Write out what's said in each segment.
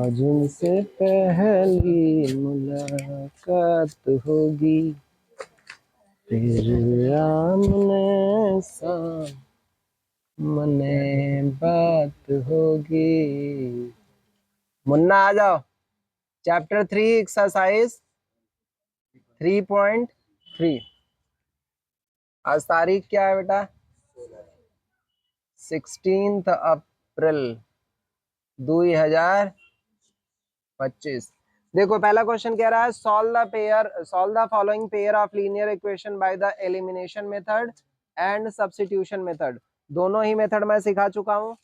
आज उनसे पहली मुलाकात होगी, फिर आमने सामने बात होगी। मुन्ना आ जाओ। Chapter 3 exercise 3.3। आज तारीख क्या है बेटा? 16 अप्रैल 2025। देखो पहला क्वेश्चन कह रहा है solve the following pair of linear equation by the elimination method and substitution method. दोनों ही मेथड मैं सिखा चुका हूं।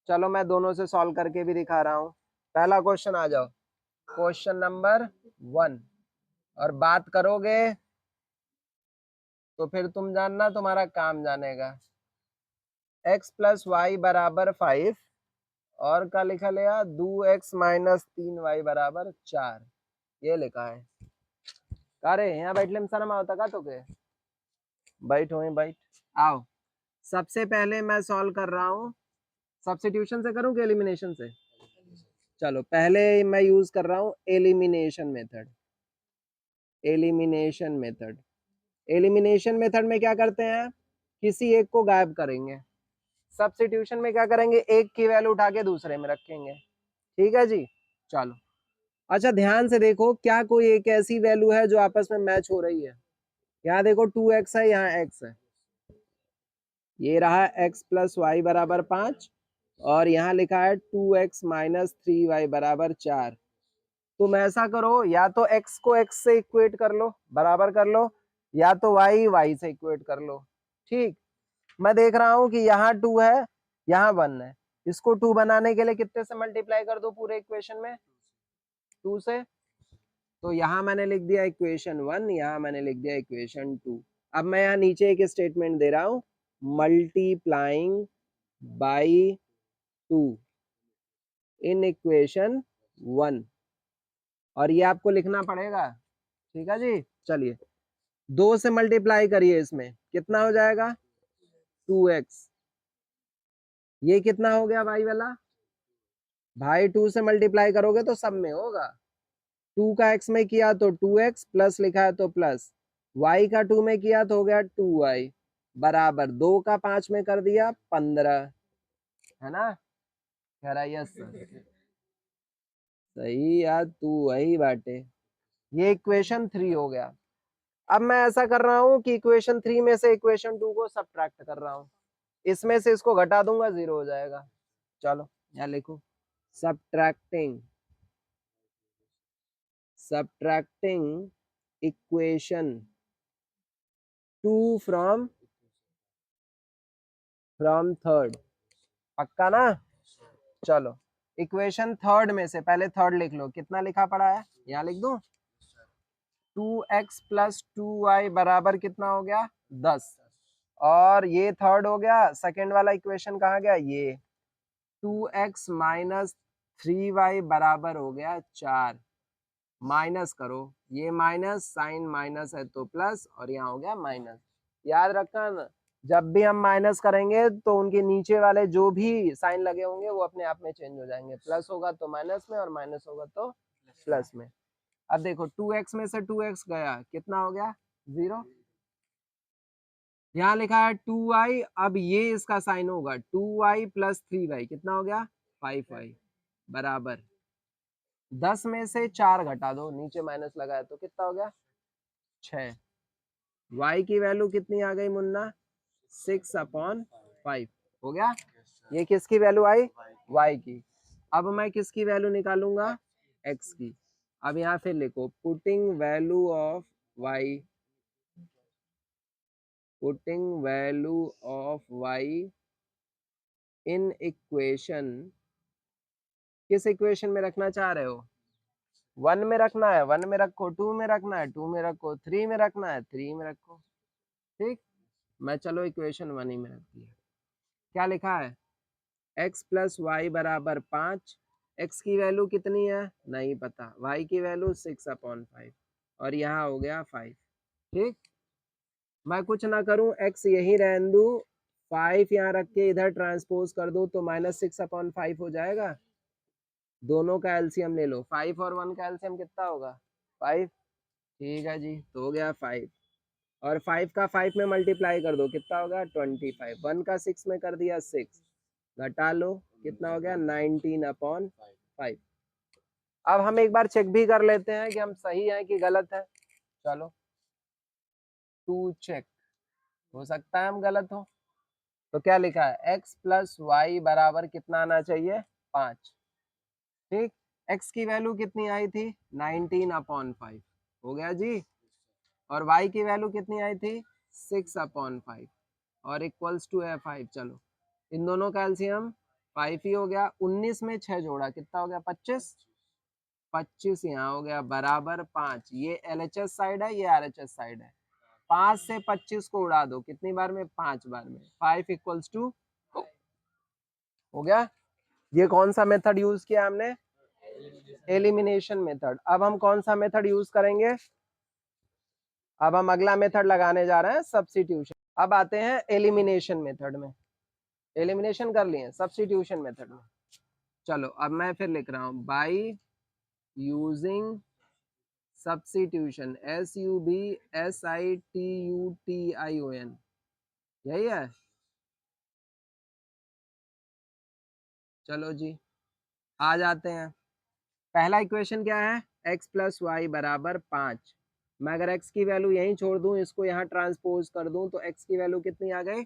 चलो मैं दोनों से सॉल्व करके भी दिखा रहा हूं। पहला क्वेश्चन आ जाओ, क्वेश्चन नंबर 1। और बात करोगे तो फिर तुम जानना, तुम्हारा काम जानेगा। x प्लस वाई बराबर 5 और क्या लिखा लिया? 2x माइनस 3y बराबर 4। ये लिखा है। अरे यहाँ बैठ ले शर्म आवता का तो के बैठ हो बैठ आओ। सबसे पहले मैं सॉल्व कर रहा हूँ। सब्स्टिट्यूशन से करूँ कि एलिमिनेशन से? चलो पहले मैं यूज कर रहा हूँ elimination method. Elimination method elimination method में क्या करते हैं? किसी एक को गायब करेंगे। सब्स्टिट्यूशन में क्या करेंगे? एक की वैल्यू उठा के दूसरे में रखेंगे। ठीक है जी। चलो अच्छा ध्यान से देखो, क्या कोई एक ऐसी वैल्यू है जो आपस में मैच हो रही है? यहाँ देखो 2x है, यहाँ x है। ये रहा x प्लस वाई बराबर 5 और यहाँ लिखा है 2x माइनस 3y बराबर 4। तुम ऐसा करो, या तो x को x से इक्वेट कर लो, बराबर कर लो, या तो y से इक्वेट कर लो। ठीक, मैं देख रहा हूं कि यहाँ 2 है, यहाँ 1 है। इसको 2 बनाने के लिए कितने से मल्टीप्लाई कर दो पूरे इक्वेशन में? 2 से। तो यहाँ मैंने लिख दिया इक्वेशन 1, यहाँ मैंने लिख दिया इक्वेशन 2। अब मैं यहाँ नीचे एक स्टेटमेंट दे रहा हूं, मल्टीप्लाइंग बाई 2 इन इक्वेशन 1, और ये आपको लिखना पड़ेगा। ठीक है जी। चलिए 2 से मल्टीप्लाई करिए, इसमें कितना हो जाएगा? 2x। ये कितना हो गया भाई वाला? भाई 2 से मल्टीप्लाई करोगे तो सब में होगा। 2 का x में किया तो 2x प्लस लिखा है तो प्लस, y का 2 में किया तो हो गया 2y बराबर 2 का 5 में कर दिया 15, है ना? कह रहा यस सही यार, तू वही बाटे। ये इक्वेशन 3 हो गया। अब मैं ऐसा कर रहा हूं कि इक्वेशन 3 में से इक्वेशन 2 को सब्ट्रैक्ट कर रहा हूं। इसमें से इसको घटा दूंगा, 0 हो जाएगा। चलो यहाँ लिखो, सब्ट्रैक्टिंग इक्वेशन 2 फ्रॉम थर्ड। पक्का ना? चलो इक्वेशन थर्ड में से पहले थर्ड लिख लो। कितना लिखा पड़ा है? यहाँ लिख दूं, 2x प्लस 2y बराबर कितना हो गया? 10। और ये थर्ड हो गया। सेकेंड वाला इक्वेशन कहाँ गया? ये 2x माइनस 3y बराबर हो गया 4। माइनस करो, ये माइनस, साइन माइनस है तो प्लस, और यहाँ हो गया माइनस। याद रखना ना, जब भी हम माइनस करेंगे तो उनके नीचे वाले जो भी साइन लगे होंगे वो अपने आप में चेंज हो जाएंगे। प्लस होगा तो माइनस में और माइनस होगा तो प्लस में। अब देखो 2x में से 2x गया, कितना हो गया? 0। यहाँ लिखा है 2y, अब ये इसका साइन होगा 2y प्लस 3y, कितना हो गया? 5y बराबर 10 में से 4 घटा दो, नीचे माइनस लगा है तो कितना हो गया? 6। y की वैल्यू कितनी आ गई मुन्ना? 6/5 हो गया। ये किसकी वैल्यू आई? y की। अब मैं किसकी वैल्यू निकालूंगा? x की। अब यहाँ फिर लिखो, putting value of y in equation. किस इक्वेशन में रखना चाह रहे हो? 1 में रखना है, 1 में रखो। 2 में रखना है, 2 में रखो। 3 में रखना है, 3 में रखो। ठीक, मैं चलो इक्वेशन 1 ही में रख दिया। क्या लिखा है? x प्लस वाई बराबर 5। x की वैल्यू कितनी है? नहीं पता। y की वैल्यू 6/5 और यहाँ हो गया 5। ठीक, मैं कुछ ना करूं, x यही रहने दूं, 5 यहाँ रख के इधर ट्रांसपोज कर दो तो -6/5 हो जाएगा। दोनों का एलसीएम ले लो, 5 और 1 का एलसीएम कितना होगा 5, ठीक है जी, तो हो गया 5, और 5 का 5 में मल्टीप्लाई कर दो कितना होगा 25, 1 का 6 में कर दिया 6, घटा लो कितना हो गया 19/5। अब हम एक बार चेक भी कर लेते हैं कि हम सही हैं कि गलत है, चलो टू चेक, हो सकता है हम गलत हो। तो क्या लिखा है x प्लस वाई बराबर कितना आना चाहिए 5, ठीक, x की वैल्यू कितनी आई थी 19/5, हो गया जी, और y की वैल्यू कितनी आई थी 6/5 और इक्वल्स टू है 5। चलो इन दोनों का एलसीएम 5 ही हो गया, 19 में 6 जोड़ा कितना हो गया 25, 25 यहाँ हो गया बराबर 5, ये LHS साइड है ये RHS साइड है, 5 से 25 को उड़ा दो कितनी बार में 5 बार में, 5 इक्वल्स टू, हो गया। ये कौन सा मेथड यूज किया हमने, एलिमिनेशन मेथड। अब हम कौन सा मेथड यूज करेंगे, अब हम अगला मेथड लगाने जा रहे हैं सब्स्टिट्यूशन। अब आते हैं एलिमिनेशन मेथड में, एलिमिनेशन कर लिए सब्स्टिट्यूशन मेथड में। चलो अब मैं फिर लिख रहा हूं बाय यूजिंग सब्स्टिट्यूशन, SUBSITUTION, यही है। चलो जी आ जाते हैं, पहला इक्वेशन क्या है x प्लस वाई बराबर 5, मैं अगर x की वैल्यू यहीं छोड़ दूं इसको यहाँ ट्रांसपोज कर दूं तो x की वैल्यू कितनी आ गई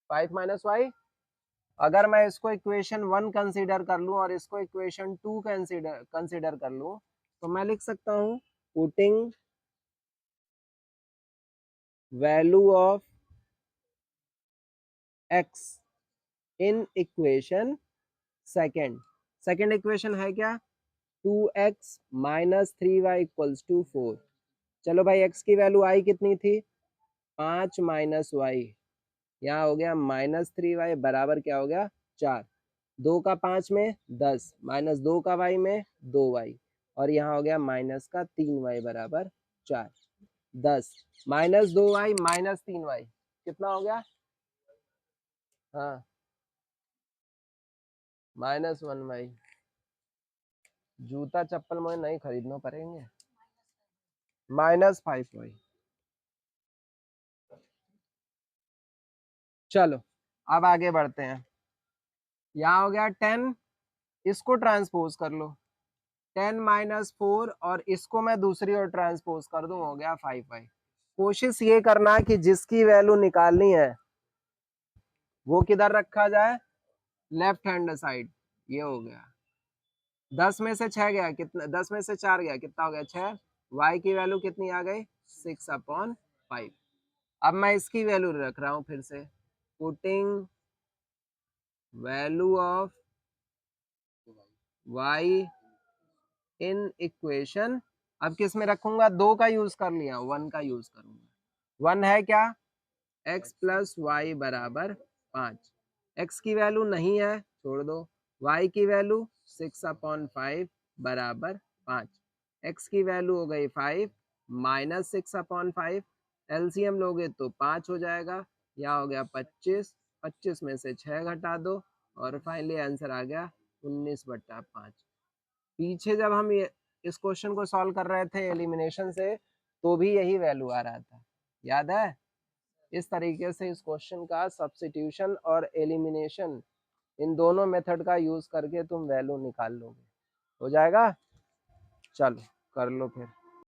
5 माइनस वाई। अगर मैं इसको इक्वेशन 1 कंसीडर कर लूं और इसको इक्वेशन 2 कंसीडर कर लूं तो मैं लिख सकता हूं putting value of x in equation second, second equation है क्या 2x minus 3y equals to 4। चलो भाई x की वैल्यू आई कितनी थी 5 माइनस वाई, यहाँ हो गया -3y बराबर क्या हो गया 4, 2 का 5 में 10 माइनस 2 का y में 2y, और यहाँ हो गया माइनस का 3y बराबर 4, 10 माइनस 2y माइनस 3y कितना हो गया, हाँ -1y, जूता चप्पल मुझे नहीं खरीदना पड़ेंगे, -5y। चलो अब आगे बढ़ते हैं, यहाँ हो गया 10, इसको ट्रांसपोज कर लो 10 माइनस 4 और इसको मैं दूसरी ओर ट्रांसपोज कर दूं हो गया 5y। कोशिश ये करना कि जिसकी वैल्यू निकालनी है वो किधर रखा जाए लेफ्ट हैंड साइड, ये हो गया 10 में से 6 गया कितना, 10 में से 4 गया कितना हो गया 6, y की वैल्यू कितनी आ गई 6/5। अब मैं इसकी वैल्यू रख रहा हूं फिर से, putting value of y in equation, अब किस में रखूंगा 2 का यूज कर लिया 1 का यूज करूंगा, 1 है क्या x प्लस वाई बराबर 5, x की वैल्यू नहीं है छोड़ दो, y की वैल्यू 6/5 बराबर 5, x की वैल्यू हो गई 5 माइनस 6/5, एलसीएम लोगे तो 5 हो जाएगा, यहाँ हो गया 25, 25 में से 6 घटा दो और फाइनली आंसर आ गया 19/5। पीछे जब हम ये इस क्वेश्चन को सॉल्व कर रहे थे एलिमिनेशन से तो भी यही वैल्यू आ रहा था, याद है। इस तरीके से इस क्वेश्चन का सब्स्टिट्यूशन और एलिमिनेशन इन दोनों मेथड का यूज करके तुम वैल्यू निकाल लोगे, हो जाएगा। चलो कर लो फिर।